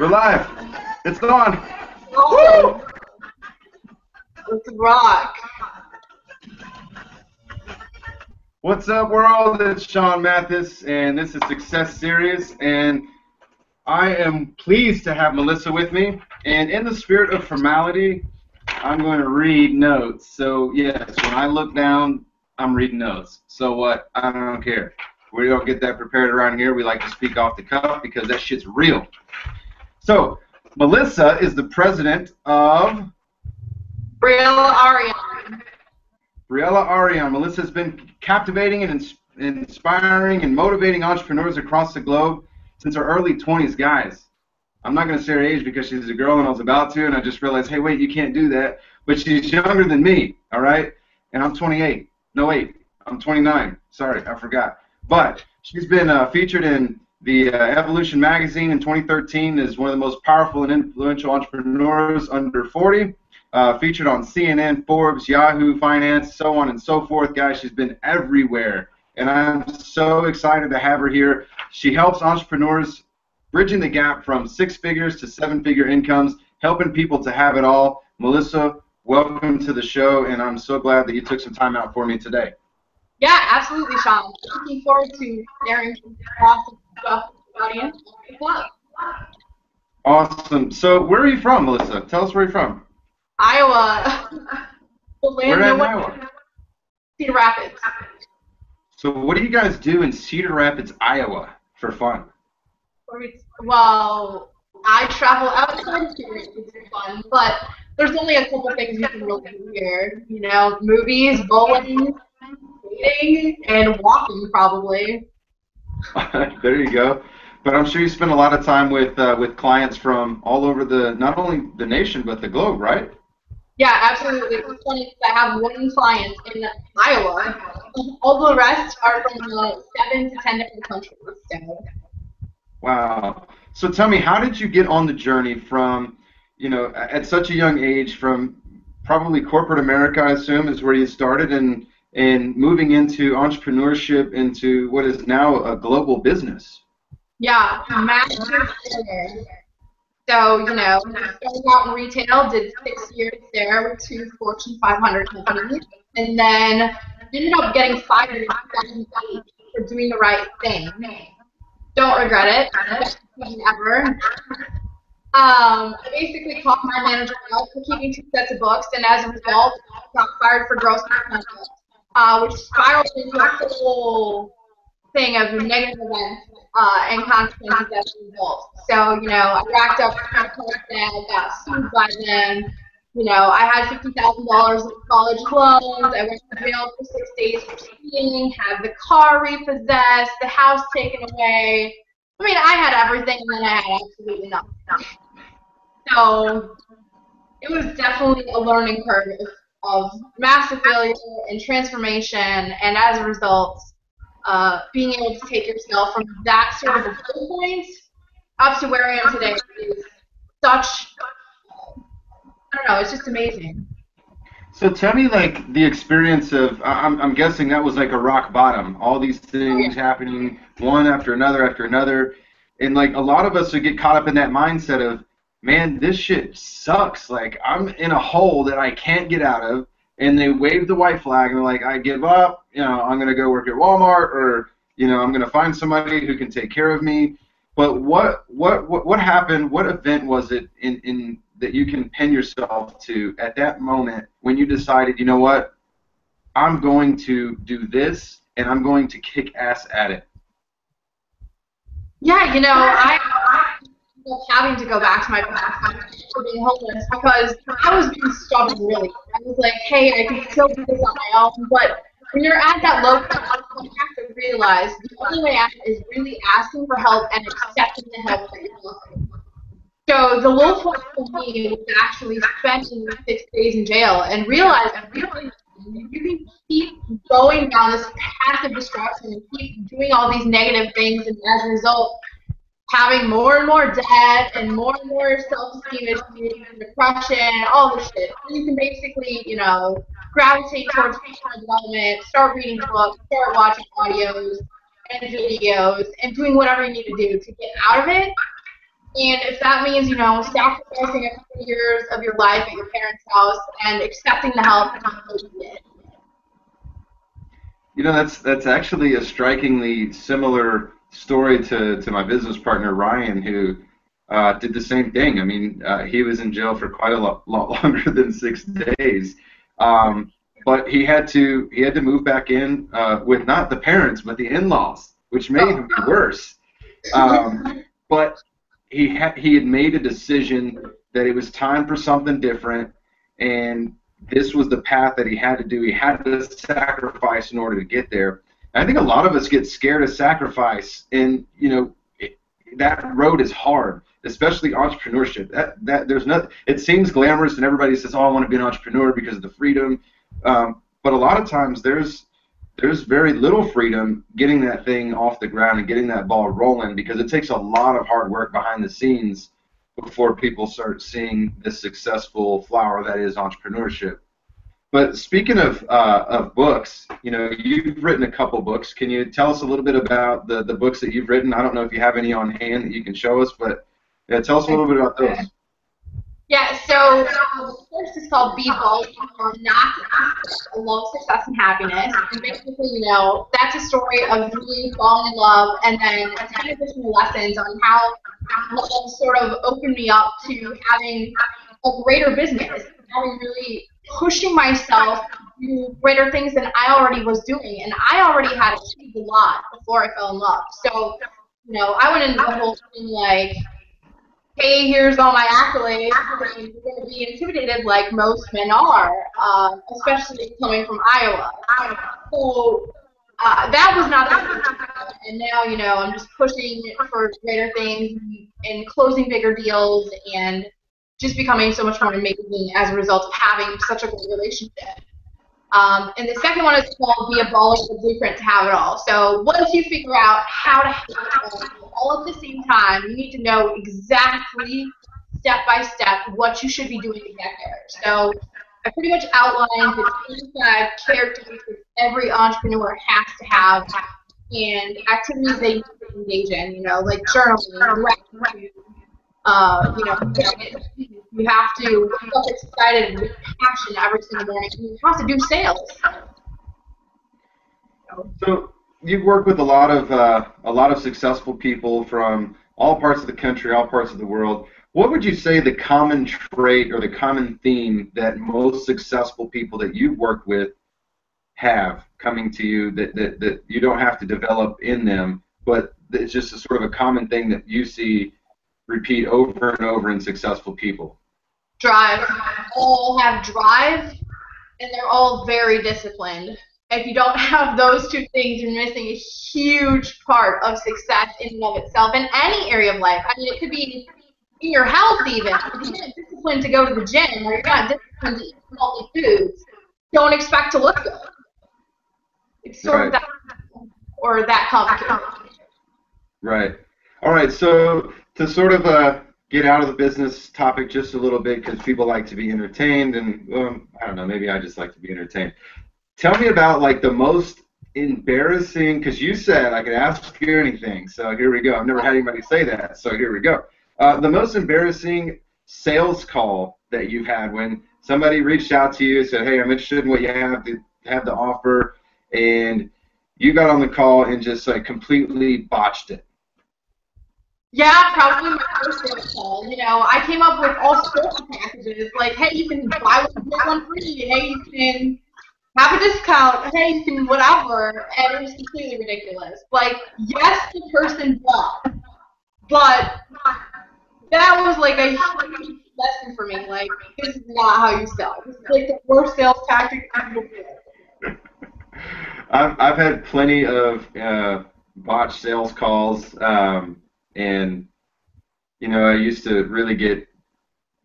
We're live. It's on. Oh, let's rock. What's up, world? It's Sean Matheis, and this is Success Series, and I am pleased to have Melissa with me. And in the spirit of formality, I'm going to read notes. So yes, when I look down, I'm reading notes. So what? I don't care. We don't get that prepared around here. We like to speak off the cuff because that shit's real. So Melissa is the president of Briella Ariane. Briella Ariane. Melissa has been captivating and inspiring and motivating entrepreneurs across the globe since her early 20s. Guys, I'm not going to say her age because she's a girl and I was about to, and I just realized, hey, wait, you can't do that. But she's younger than me, all right? And I'm 28. No, wait, I'm 29. Sorry, I forgot. But she's been featured in the Evolution magazine in 2013 as one of the most powerful and influential entrepreneurs under 40. Featured on CNN, Forbes, Yahoo Finance, so on and so forth. Guys, she's been everywhere. And I'm so excited to have her here. She helps entrepreneurs bridging the gap from 6 figures to 7-figure incomes, helping people to have it all. Melissa, welcome to the show, and I'm so glad that you took some time out for me today. Yeah, absolutely, Sean. Looking forward to sharing some awesome stuff with the audience. Awesome. So where are you from, Melissa? Tell us where you're from. Iowa. Where in Iowa? Cedar Rapids. So what do you guys do in Cedar Rapids, Iowa for fun? Well, I travel outside of Cedar Rapids for fun, but there's only a couple things you can really do here. You know, movies, bowling, skating, and walking probably. There you go. But I'm sure you spend a lot of time with clients from all over not only the nation but the globe, right? Yeah, absolutely. It's funny because I have one client in Iowa. All the rest are from 7 to 10 different countries. So. Wow. So tell me, how did you get on the journey from, at such a young age, from probably corporate America, I assume, is where you started, and moving into entrepreneurship into what is now a global business? Yeah, massive failure. So, started out in retail, did 6 years there with 2 Fortune 500 companies, and then ended up getting fired in 2008 for doing the right thing. Don't regret it. Best decision ever. I basically caught my manager out for keeping 2 sets of books, and as a result, got fired for gross misconduct, which spiraled into a whole thing of negative events and consequences as a result. So, I racked up I got sued by them. I had $50,000 in college loans. I went to jail for 6 days for speeding, had the car repossessed, the house taken away. I mean, I had everything, and then I had absolutely nothing. So it was definitely a learning curve of massive failure and transformation, and as a result, being able to take yourself from that sort of a low point up to where I am today is such, I don't know, it's just amazing. So tell me, like, the experience of, I'm guessing that was like a rock bottom, all these things happening one after another, and like a lot of us would get caught up in that mindset of, man, this shit sucks, like I'm in a hole that I can't get out of, and they wave the white flag and they're like, I give up, I'm going to go work at Walmart, or, I'm going to find somebody who can take care of me. But what happened, what event was it in that you can pin yourself to at that moment when you decided, you know what, I'm going to do this and I'm going to kick ass at it? Yeah, I having to go back to my past for being homeless because I was being stubborn, really. I was like, hey, I can still do this on my own, but when you're at that low point, you have to realize the only way out is really asking for help and accepting the help that you're looking. So the low point for me was actually spending 6 days in jail and realizing you can keep going down this path of destruction and keep doing all these negative things, and as a result, having more and more debt and more self-esteem issues and depression, all this shit. You can basically, gravitate towards personal development, start reading books, start watching audios and videos, and doing whatever you need to do to get out of it. And if that means, you know, sacrificing a couple of years of your life at your parents' house and accepting the help, that's what you did. You know, that's actually a strikingly similar story to my business partner Ryan, who did the same thing. I mean, he was in jail for quite a lot longer than 6 days, but he had to move back in with not the parents but the in-laws, which made it be worse. But he had made a decision that it was time for something different, and this was the path that he had to do. He had to sacrifice in order to get there. And I think a lot of us get scared of sacrifice, and you know, that road is hard, especially entrepreneurship. That there's not. It seems glamorous, and everybody says, "Oh, I want to be an entrepreneur because of the freedom." But a lot of times, there's very little freedom getting that thing off the ground and getting that ball rolling, because it takes a lot of hard work behind the scenes before people start seeing the successful flower that is entrepreneurship. But speaking of books, you know, you've written a couple books. Can you tell us a little bit about the books that you've written? I don't know if you have any on hand that you can show us, but yeah, tell us a little bit about those. Yeah, so the first is called Be Bold or Not Love, Success, and Happiness. And basically, you know, that's a story of really falling in love and then 10 additional lessons on how love sort of opened me up to having a greater business, having really pushing myself to do greater things than I already was doing. And I already had achieved a lot before I fell in love. So, you know, I went into the whole thing like, hey, here's all my accolades, and you're going to be intimidated like most men are, especially coming from Iowa. So that was not the case. And now, you know, I'm just pushing for greater things and closing bigger deals and just becoming so much more amazing as a result of having such a great relationship. And the second one is called Be a Baller, the Blueprint to Have It All. So once you figure out how to have it all at the same time, you need to know exactly, step by step, what you should be doing to get there. So I pretty much outlined the 25 characteristics every entrepreneur has to have and activities they need to engage in, you know, like journaling, gratitude, you know, you have to wake up excited with passion every single morning. You have to do sales. So you've worked with a lot of successful people from all parts of the country, all parts of the world. What would you say the common trait or the common theme that most successful people that you've worked with have coming to you that you don't have to develop in them, but it's just a sort of a common thing that you see repeat over and over in successful people? Drive. All have drive, and they're all very disciplined. If you don't have those two things, you're missing a huge part of success in and of itself in any area of life. I mean, it could be in your health even. If you're not disciplined to go to the gym or you're not disciplined to eat healthy foods, don't expect to look good. It's sort of that, or that complicated. Right. All right. So to sort of get out of the business topic just a little bit, because people like to be entertained, and I don't know, maybe I just like to be entertained. Tell me about like the most embarrassing, because you said I could ask you anything. So here we go. I've never had anybody say that. So here we go. The most embarrassing sales call that you've had when somebody reached out to you and said, hey, I'm interested in what you have to offer, and you got on the call and just like completely botched it. Yeah, probably my first sales call. You know, I came up with all sorts of packages, like, hey, you can buy one, get one free. Hey, you can have a discount. Hey, you can whatever. And it was completely ridiculous. Like, yes, the person bought, but that was like a huge lesson for me. Like, this is not how you sell. This is like the worst sales tactic ever. I've had plenty of botched sales calls, and you know, I used to really get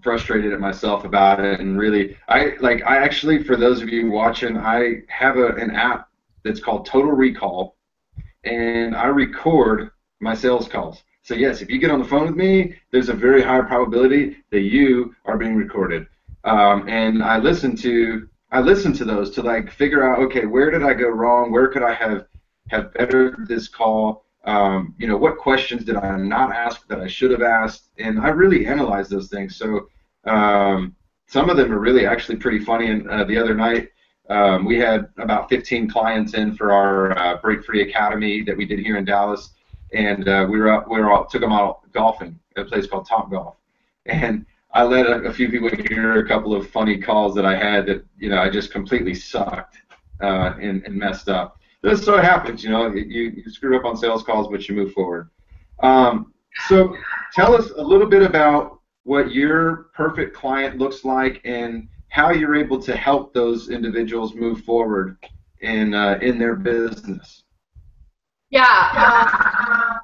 frustrated at myself about it, and really, I actually, for those of you watching, I have an app that's called Total Recall, and I record my sales calls. So yes, if you get on the phone with me, there's a very high probability that you are being recorded, and I listen to those to like figure out, okay, where did I go wrong? Where could I have bettered this call? You know, what questions did I not ask that I should have asked? And I really analyze those things. So some of them are really actually pretty funny. And the other night, we had about 15 clients in for our Break Free Academy that we did here in Dallas, and took them out golfing at a place called Top Golf, and I let a few people hear a couple of funny calls that I had that, you know, I just completely sucked and messed up. This so happens, you know, you screw up on sales calls, but you move forward. So tell us a little bit about what your perfect client looks like and how you're able to help those individuals move forward in their business. Yeah.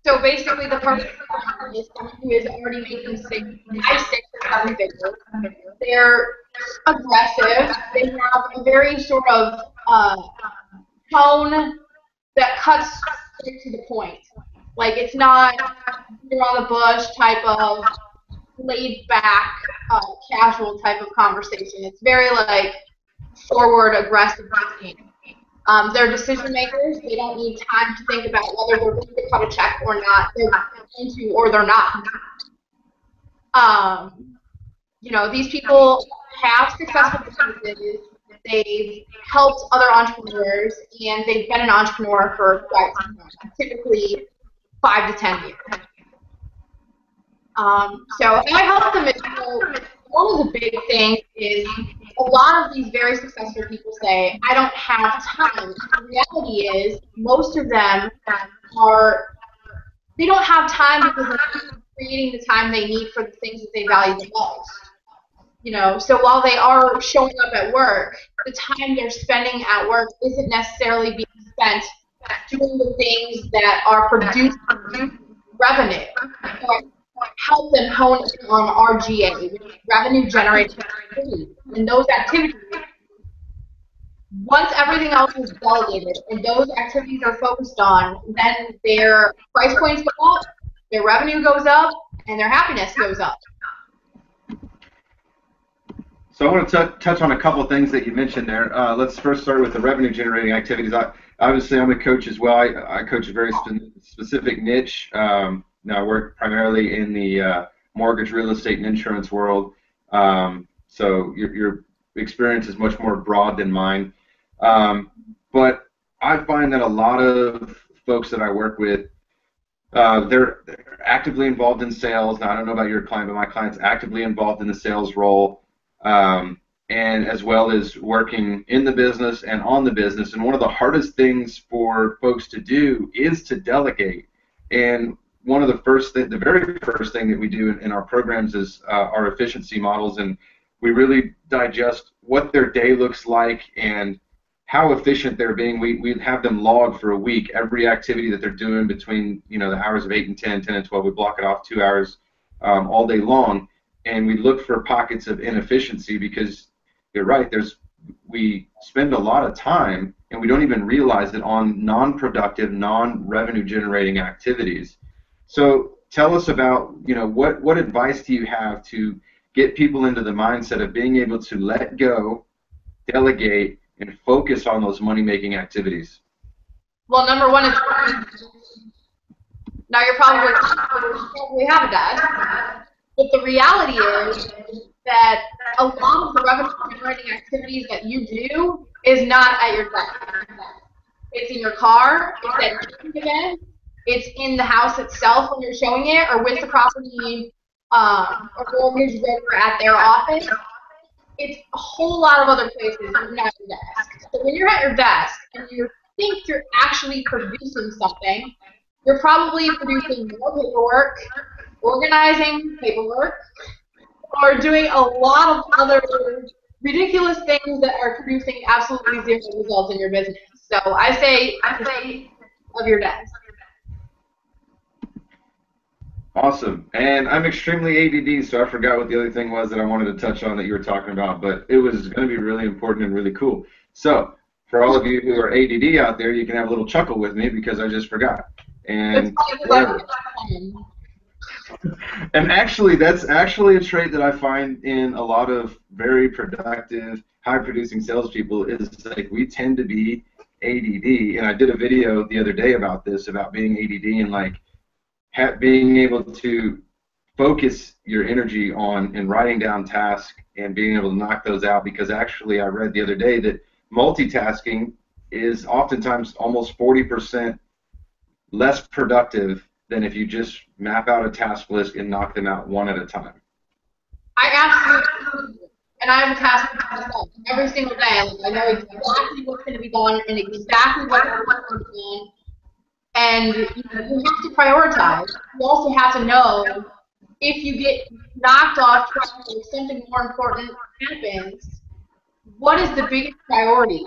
So basically, the perfect client is someone who is already making 6 or 7 figures. They're aggressive. They have a very sort of tone that cuts straight to the point. Like, it's not you're on the bush type of laid back, casual type of conversation. It's very like forward, aggressive thinking. They're decision makers. They don't need time to think about whether they're going to cut a check or not. They're going to or they're not. You know, these people have successful businesses. They've helped other entrepreneurs, and they've been an entrepreneur for quite some time, typically 5 to 10 years. So I help them. One of the big things is a lot of these very successful people say, I don't have time. The reality is most of them they don't have time because they're not creating the time they need for the things that they value the most. You know, so while they are showing up at work, the time they're spending at work isn't necessarily being spent doing the things that are producing revenue. Help them hone in on RGA, which is revenue generating activities. And those activities, once everything else is delegated and those activities are focused on, then their price points go up, their revenue goes up, and their happiness goes up. So I want to touch on a couple of things that you mentioned there. Let's first start with the revenue generating activities. Obviously, I'm a coach as well. I coach a very specific niche. Now I work primarily in the mortgage, real estate, and insurance world. So your experience is much more broad than mine. But I find that a lot of folks that I work with, they're actively involved in sales. Now, I don't know about your client, but my client's actively involved in the sales role, and as well as working in the business and on the business. And one of the hardest things for folks to do is to delegate. And one of the very first thing that we do in our programs is our efficiency models, and we really digest what their day looks like and how efficient they're being. We have them log for a week every activity that they're doing between, you know, the hours of 8 and 10, 10 and 12. We block it off 2 hours all day long, and we look for pockets of inefficiency because you're right. We spend a lot of time and we don't even realize it on non-productive, non-revenue generating activities. So tell us about, you know, what advice do you have to get people into the mindset of being able to let go, delegate, and focus on those money-making activities? Well, number one is now you're probably have a desk, but the reality is that a lot of the revenue-generating activities that you do is not at your desk. It's in your car. It's at your event. It's in the house itself when you're showing it, or with the property or mortgage broker at their office. It's a whole lot of other places, but not your desk. So when you're at your desk and you think you're actually producing something, you're probably producing more paperwork, organizing paperwork, or doing a lot of other ridiculous things that are producing absolutely zero results in your business. So I say of your desk. Awesome. And I'm extremely ADD, so I forgot what the other thing was that I wanted to touch on that you were talking about, but it was going to be really important and really cool. So for all of you who are ADD out there, you can have a little chuckle with me because I just forgot. And actually, that's actually a trait that I find in a lot of very productive, high-producing salespeople is like we tend to be ADD, and I did a video the other day about this, about being ADD and like being able to focus your energy on and writing down tasks and being able to knock those out, because actually I read the other day that multitasking is oftentimes almost 40% less productive than if you just map out a task list and knock them out one at a time. I absolutely do. And I have a task list myself every single day. Like, I know exactly what's going to be done and exactly what I'm going to be done. And you have to prioritize. You also have to know if you get knocked off track or something more important happens, what is the biggest priority?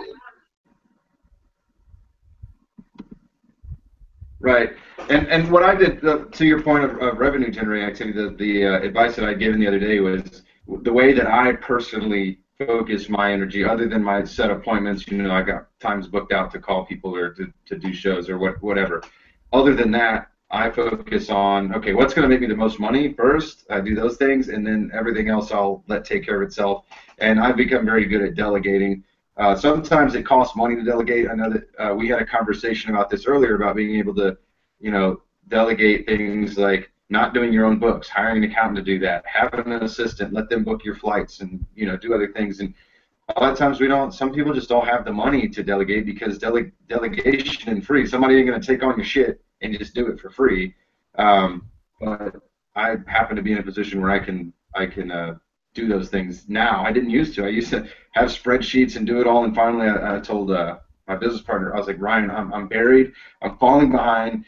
Right. And what I did, to your point of revenue generating activity, the advice that I'd given the other day was the way that I personally focus my energy, other than my set appointments, I got times booked out to call people or to do shows or whatever. Other than that, I focus on, okay, what's going to make me the most money first? I do those things, and then everything else I'll let take care of itself. And I've become very good at delegating. Sometimes it costs money to delegate. I know that we had a conversation about this earlier, about being able to, delegate things like not doing your own books, hiring an accountant to do that, having an assistant, let them book your flights, and do other things. And a lot of times some people just don't have the money to delegate, because delegation and free. Somebody ain't going to take on your shit and just do it for free. But I happen to be in a position where I can do those things now. I didn't used to. I used to have spreadsheets and do it all. And finally, I told my business partner, I was like, Ryan, I'm buried. I'm falling behind.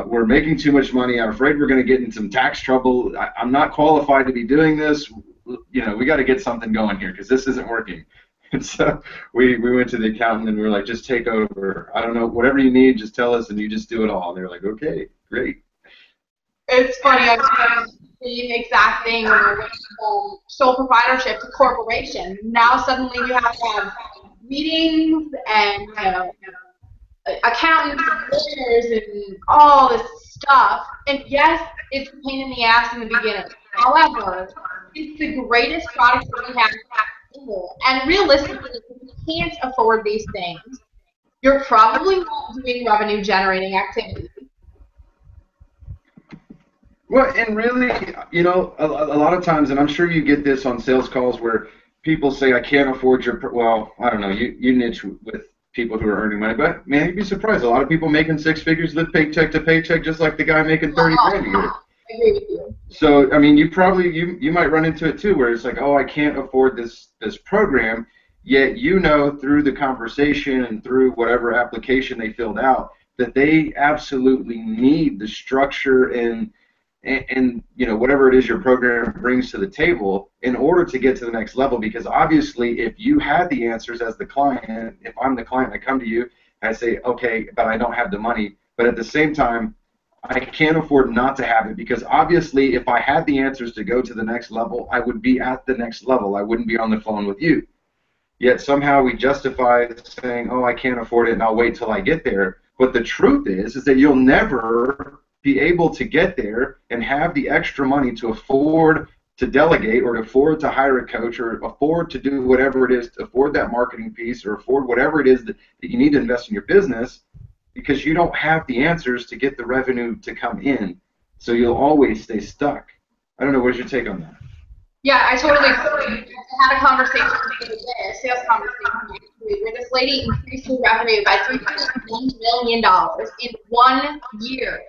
We're making too much money. I'm afraid we're going to get in some tax trouble. I'm not qualified to be doing this. We got to get something going here, because this isn't working. And so we went to the accountant, and we were like, just take over. I don't know, whatever you need, just tell us, and you just do it all. And they were like, okay, great. It's funny, I've done the exact thing when I went from sole proprietorship to corporation. Now suddenly we have to have meetings and accountants and lawyers and all this stuff. And yes, it's a pain in the ass in the beginning. However, it's the greatest product that we have. And realistically, if you can't afford these things, you're probably not doing revenue generating activities. Well, and really, a lot of times, and I'm sure you get this on sales calls where people say, I can't afford well, I don't know, you niche with people who are earning money, but man, you'd be surprised. A lot of people making six figures live paycheck to paycheck, just like the guy making 30 grand a year. I agree with you. So, I mean, you might run into it too, where it's like, oh, I can't afford this program, yet through the conversation and through whatever application they filled out that they absolutely need the structure and whatever it is your program brings to the table in order to get to the next level. Because obviously, if you had the answers as the client, if I'm the client, I come to you, I say, okay, but I don't have the money. But at the same time, I can't afford not to have it, because obviously if I had the answers to go to the next level, I would be at the next level. I wouldn't be on the phone with you. Yet somehow we justify saying, oh, I can't afford it and I'll wait till I get there. But the truth is that you'll never be able to get there and have the extra money to afford to delegate, or to afford to hire a coach, or afford to do whatever it is, to afford that marketing piece, or afford whatever it is that you need to invest in your business, because you don't have the answers to get the revenue to come in. So you'll always stay stuck. I don't know, what's your take on that? Yeah, I totally agree. I had a conversation the other day, a sales conversation, where this lady increased her revenue by $3.1 million in 1 year.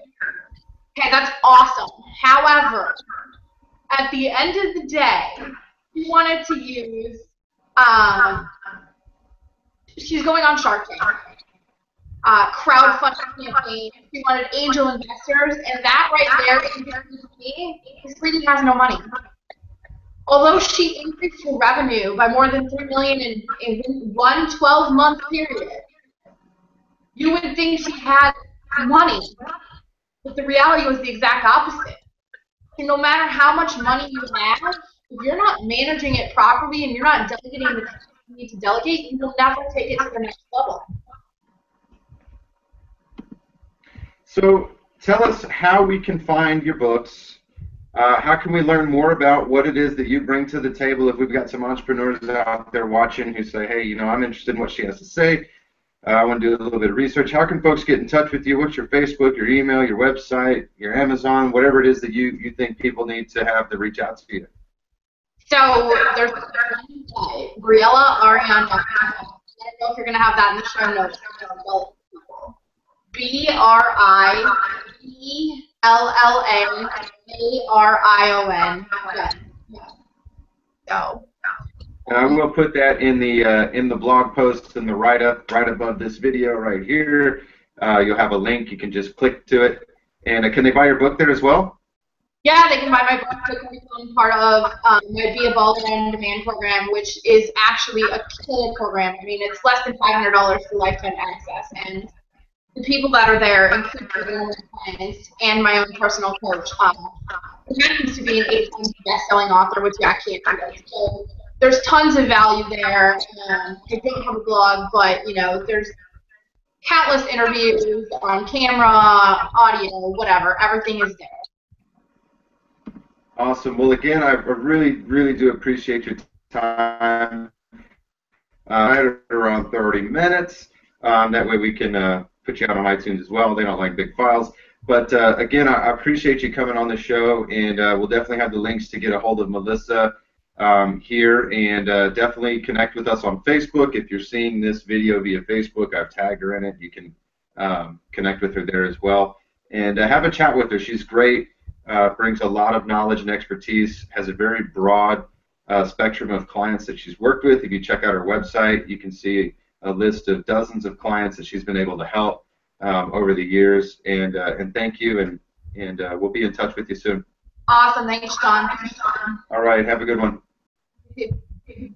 Okay, that's awesome. However, at the end of the day, she wanted to use, she's going on Shark Tank. Crowdfunding campaign. She wanted angel investors, and that right there, this lady has no money. Although she increased her revenue by more than $3 million in one 12-month period, you would think she had money, but the reality was the exact opposite. And no matter how much money you have, if you're not managing it properly and you're not delegating the things you need to delegate, you will never take it to the next level. So tell us how we can find your books. How can we learn more about what it is that you bring to the table? If we've got some entrepreneurs out there watching who say, hey, I'm interested in what she has to say, I want to do a little bit of research. How can folks get in touch with you? What's your Facebook, your email, your website, your Amazon, whatever it is that you think people need to have to reach out to you? So there's one website, BriellaArion.com. I don't know if you're going to have that in the show notes. BriellaArion. So. I will put that in the blog post in the right above this video right here. You'll have a link. You can just click to it. And can they buy your book there as well? Yeah, they can buy my book. They can become part of my Be a Baller on Demand program, which is actually a killer program. I mean, it's less than $500 for lifetime access, and the people that are there include my clients and my own personal coach. It happens to be an 8-time best-selling author with Jack Canfield. So there's tons of value there. I don't have a blog, but there's countless interviews on camera, audio, whatever. Everything is there. Awesome. Well, again, I really, really do appreciate your time. Right around 30 minutes. That way we can put you out on iTunes as well. They don't like big files. But again, I appreciate you coming on the show, and we'll definitely have the links to get a hold of Melissa here, and definitely connect with us on Facebook. If you're seeing this video via Facebook, I've tagged her in it. You can connect with her there as well, and have a chat with her. She's great. Brings a lot of knowledge and expertise, has a very broad spectrum of clients that she's worked with. If you check out her website, you can see a list of dozens of clients that she's been able to help over the years. And thank you, and we'll be in touch with you soon. Awesome. Thanks, John. All right. Have a good one. You too.